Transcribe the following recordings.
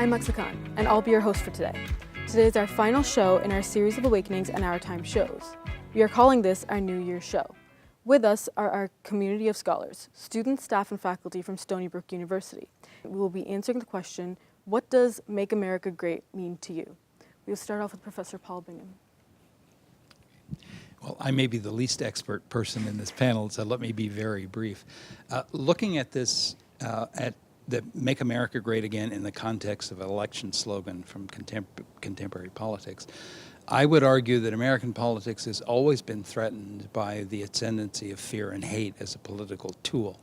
I'm Mexican, and I'll be your host for today. Today is our final show in our series of Awakenings and Our Time shows. We are calling this our New Year's show. With us are our community of scholars, students, staff, and faculty from Stony Brook University. We will be answering the question, what does Make America Great mean to you? We'll start off with Professor Paul Bingham. Well, I may be the least expert person in this panel, so let me be very brief. Looking at this, at the Make America Great Again in the context of an election slogan from contemporary politics, I would argue that American politics has always been threatened by the ascendancy of fear and hate as a political tool.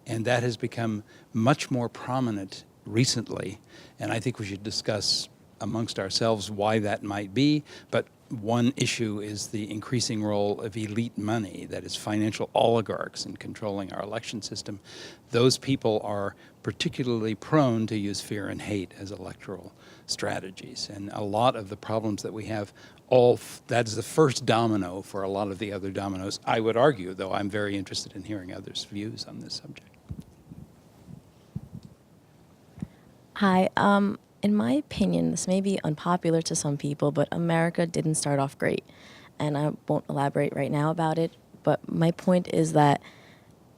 And that has become much more prominent recently, and I think we should discuss amongst ourselves why that might be, but one issue is the increasing role of elite money, that is financial oligarchs in controlling our election system. Those people are particularly prone to use fear and hate as electoral strategies. And a lot of the problems that we have, that's the first domino for a lot of the other dominoes, I would argue, though I'm very interested in hearing others' views on this subject. Hi. In my opinion, this may be unpopular to some people, but America didn't start off great. And I won't elaborate right now about it, but my point is that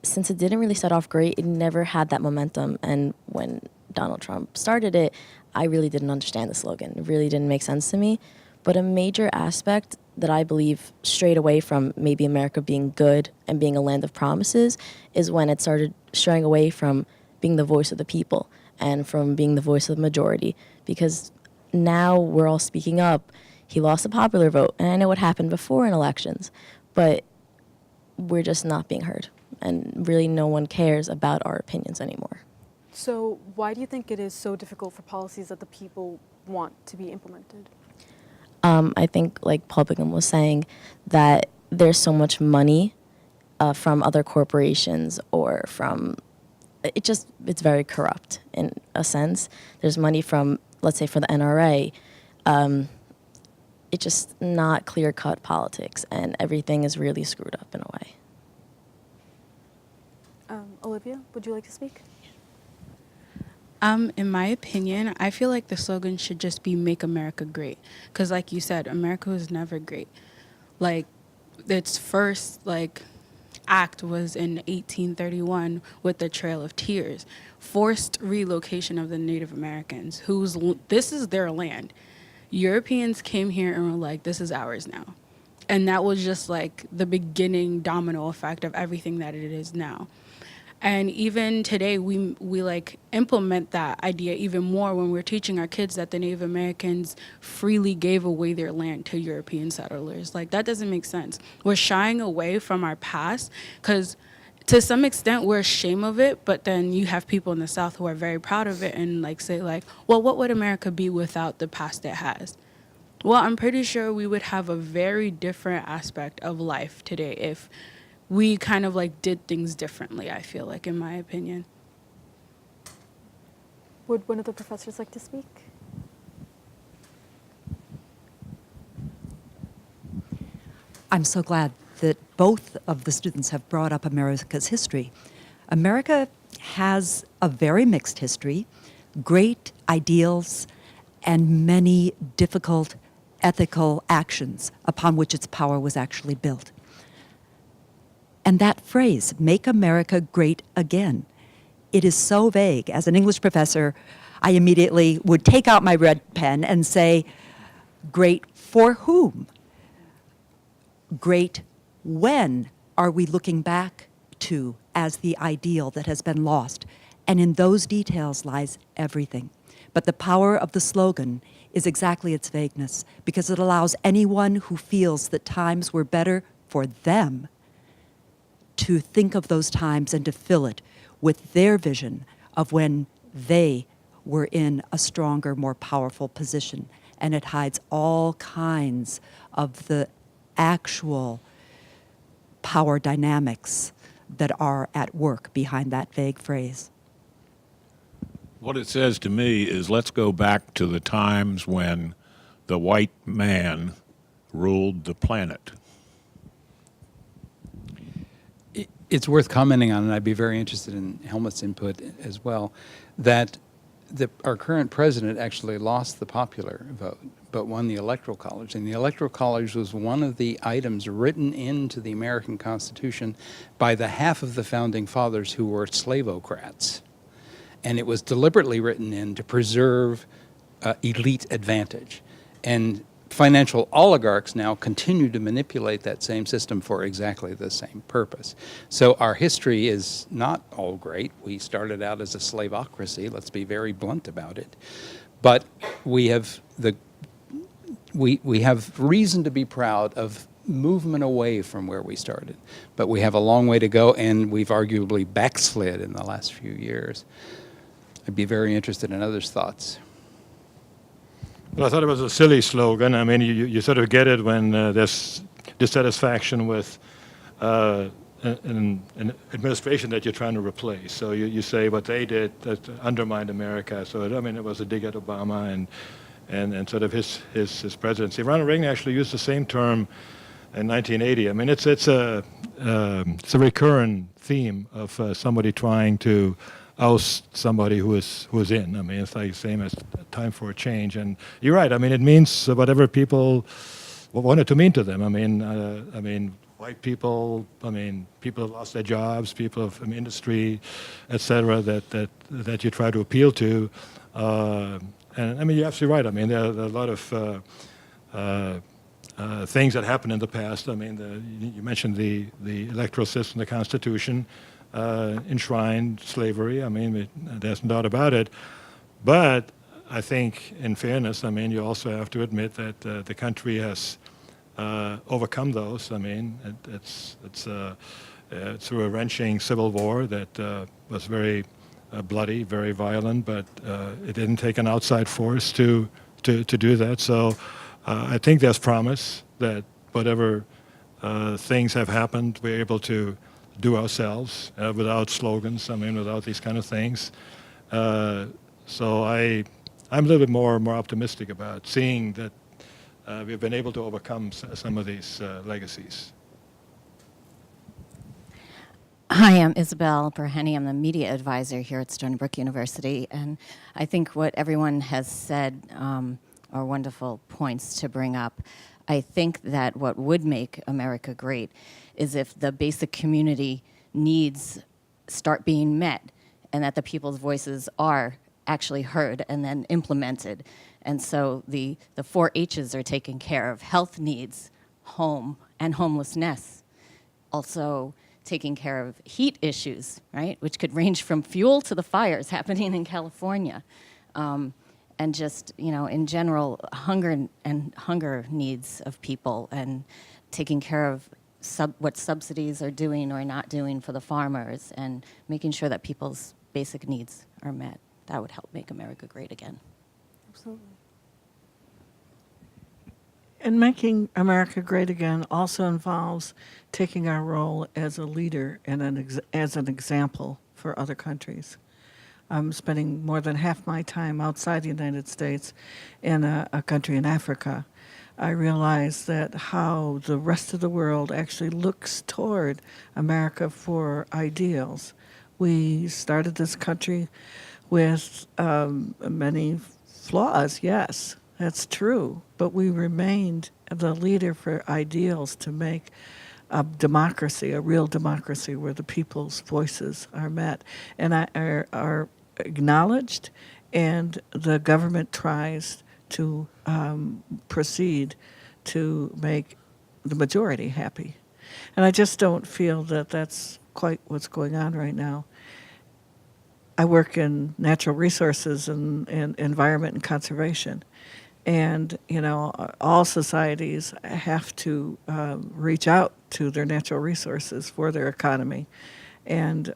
since it didn't really start off great, it never had that momentum. And when Donald Trump started it, I really didn't understand the slogan. It really didn't make sense to me. But a major aspect that I believe strayed away from maybe America being good and being a land of promises is when it started straying away from being the voice of the people and from being the voice of the majority, because now we're all speaking up. He lost the popular vote, and I know what happened before in elections, but we're just not being heard, and really no one cares about our opinions anymore. So why do you think it is so difficult for policies that the people want to be implemented? I think, like Paul Bingham was saying, that there's so much money from other corporations or from it's very corrupt in a sense. There's money from, let's say, for the NRA. It's just not clear-cut politics, and everything is really screwed up in a way. Olivia, would you like to speak? In my opinion, I feel like the slogan should just be Make America Great. Because like you said, America was never great. Like, its first, act was in 1831 with the Trail of Tears, forced relocation of the Native Americans, this is their land. Europeans came here and were like, this is ours now. And that was just like the beginning domino effect of everything that it is now. And even today, we implement that idea even more when we're teaching our kids that the Native Americans freely gave away their land to European settlers. Like, that doesn't make sense. We're shying away from our past because to some extent we're ashamed of it, but then you have people in the South who are very proud of it and say well, what would America be without the past it has? Well, I'm pretty sure we would have a very different aspect of life today if we kind of did things differently, I feel like, in my opinion. Would one of the professors like to speak? I'm so glad that both of the students have brought up America's history. America has a very mixed history, great ideals, and many difficult ethical actions upon which its power was actually built. And that phrase, Make America Great Again, it is so vague. As an English professor, I immediately would take out my red pen and say, great for whom? Great when are we looking back to as the ideal that has been lost? And in those details lies everything. But the power of the slogan is exactly its vagueness, because it allows anyone who feels that times were better for them to think of those times and to fill it with their vision of when they were in a stronger, more powerful position. And it hides all kinds of the actual power dynamics that are at work behind that vague phrase. What it says to me is, let's go back to the times when the white man ruled the planet. It's worth commenting on, and I'd be very interested in Helmut's input as well, that our current president actually lost the popular vote, but won the Electoral College. And the Electoral College was one of the items written into the American Constitution by the half of the founding fathers who were slavocrats. And it was deliberately written in to preserve elite advantage. And financial oligarchs now continue to manipulate that same system for exactly the same purpose. So our history is not all great. We started out as a slavocracy, let's be very blunt about it. But we have we have reason to be proud of movement away from where we started. But we have a long way to go, and we've arguably backslid in the last few years. I'd be very interested in others' thoughts. Well, I thought it was a silly slogan. I mean, you sort of get it when there's dissatisfaction with an administration that you're trying to replace. So you say what they did that undermined America. So I mean, it was a dig at Obama and sort of his presidency. Ronald Reagan actually used the same term in 1980. I mean, it's a recurrent theme of somebody trying to oust somebody who is in. I mean, it's like same as time for a change. And you're right. I mean, it means whatever people want it to mean to them. I mean, white people. I mean, people have lost their jobs. People from industry, etc. That you try to appeal to. And I mean, you're absolutely right. I mean, there are a lot of things that happened in the past. I mean, you mentioned the electoral system, the Constitution. Enshrined slavery. I mean, there's no doubt about it. But I think, in fairness, I mean, you also have to admit that the country has overcome those. I mean, it's through a wrenching civil war that was very bloody, very violent, but it didn't take an outside force to do that. So I think there's promise that whatever things have happened, we're able to do ourselves without slogans. I mean, without these kind of things. So I'm a little bit more optimistic about seeing that we've been able to overcome some of these legacies. Hi, I'm Isabel Burhenny. I'm the media advisor here at Stony Brook University, and I think what everyone has said are wonderful points to bring up. I think that what would make America great is if the basic community needs start being met and that the people's voices are actually heard and then implemented. And so the 4 H's are taken care of: health needs, home, and homelessness. Also taking care of heat issues, right, which could range from fuel to the fires happening in California. And just, you know, in general, hunger needs of people, and taking care of what subsidies are doing or not doing for the farmers, and making sure that people's basic needs are met. That would help make America great again. Absolutely. And making America great again also involves taking our role as a leader and as an example for other countries. I'm spending more than half my time outside the United States in a country in Africa. I realize that how the rest of the world actually looks toward America for ideals. We started this country with many flaws, yes, that's true, but we remained the leader for ideals to make a democracy, a real democracy where the people's voices are met and are acknowledged, and the government tries to proceed to make the majority happy. And I just don't feel that that's quite what's going on right now. I work in natural resources and environment and conservation. And, you know, all societies have to reach out to their natural resources for their economy. And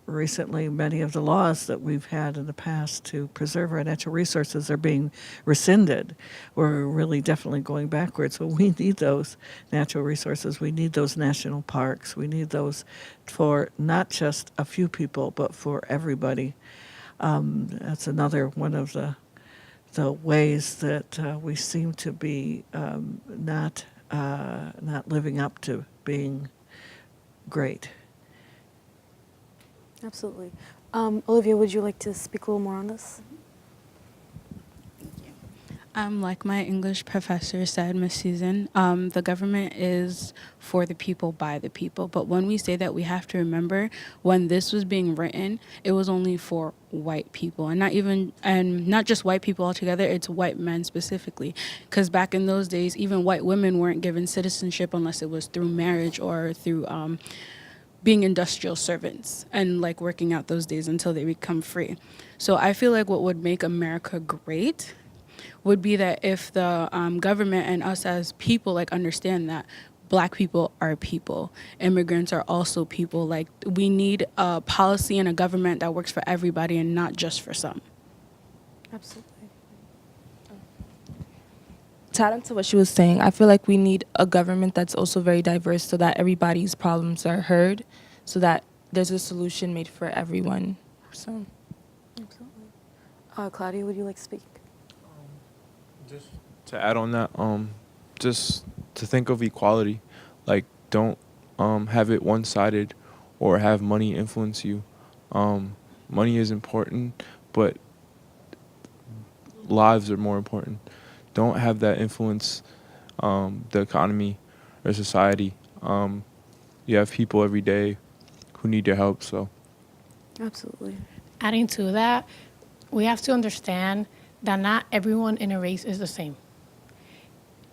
recently, many of the laws that we've had in the past to preserve our natural resources are being rescinded. We're really definitely going backwards. So we need those natural resources. We need those national parks. We need those for not just a few people, but for everybody. That's another one of the ways that we seem to be not living up to being great. Absolutely. Olivia, would you like to speak a little more on this? Like my English professor said, Miss Susan, the government is for the people, by the people. But when we say that, we have to remember when this was being written, it was only for white people, and not just white people altogether. It's white men specifically, because back in those days, even white women weren't given citizenship unless it was through marriage or through being industrial servants and like working out those days until they become free. So I feel like what would make America great would be that if the government and us as people like understand that Black people are people, immigrants are also people. Like, we need a policy and a government that works for everybody and not just for some. Absolutely. To add on to what she was saying, I feel like we need a government that's also very diverse so that everybody's problems are heard, so that there's a solution made for everyone. So, Absolutely. Claudia, would you like to speak? Just to add on that, just to think of equality, like don't have it one-sided or have money influence you. Money is important, but lives are more important. Don't have that influence the economy or society. You have people every day who need your help, so. Absolutely. Adding to that, we have to understand that not everyone in a race is the same.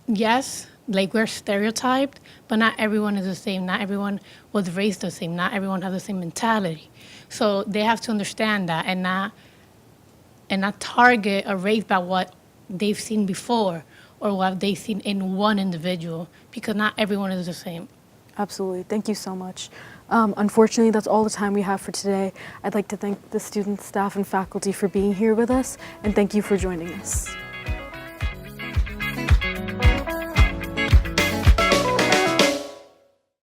Yes, like we're stereotyped, but not everyone is the same. Not everyone was raised the same. Not everyone has the same mentality. So they have to understand that and not target a race by what they've seen before or what they've seen in one individual, because not everyone is the same. Absolutely. Thank you so much. Unfortunately, that's all the time we have for today. I'd like to thank the students, staff, and faculty for being here with us, and thank you for joining us.